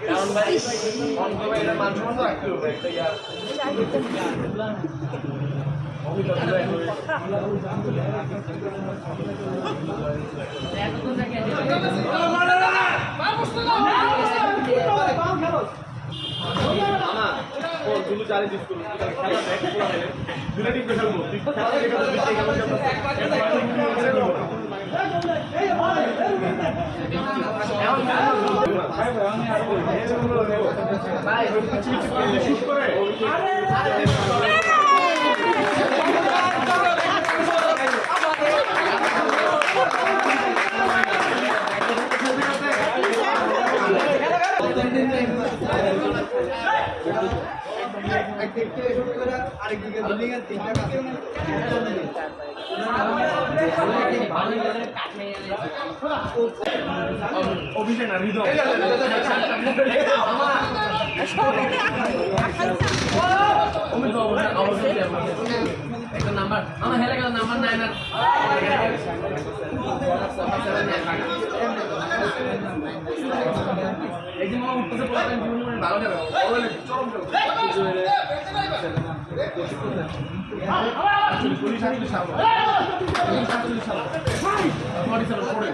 কারণ ভাই অন্তভাই এটা মানুষ মতো রাখতে হবে একটা ইয়ার দুটো চারে জিত করুন খেলা দেখ দুটো টিম খেলবো আরেকদিকে বিল্ডিং এর তিনটা কাছে অভিযান আর হৃদয় একটা নাম্বার আমার হেলে গেল নাম্বার 9 আর এই যে মামা উঠতে পড়লেন জীবন মানে ভালো যাবে বলে চরম পুলিশ আসলে সামনে বডি চালু করে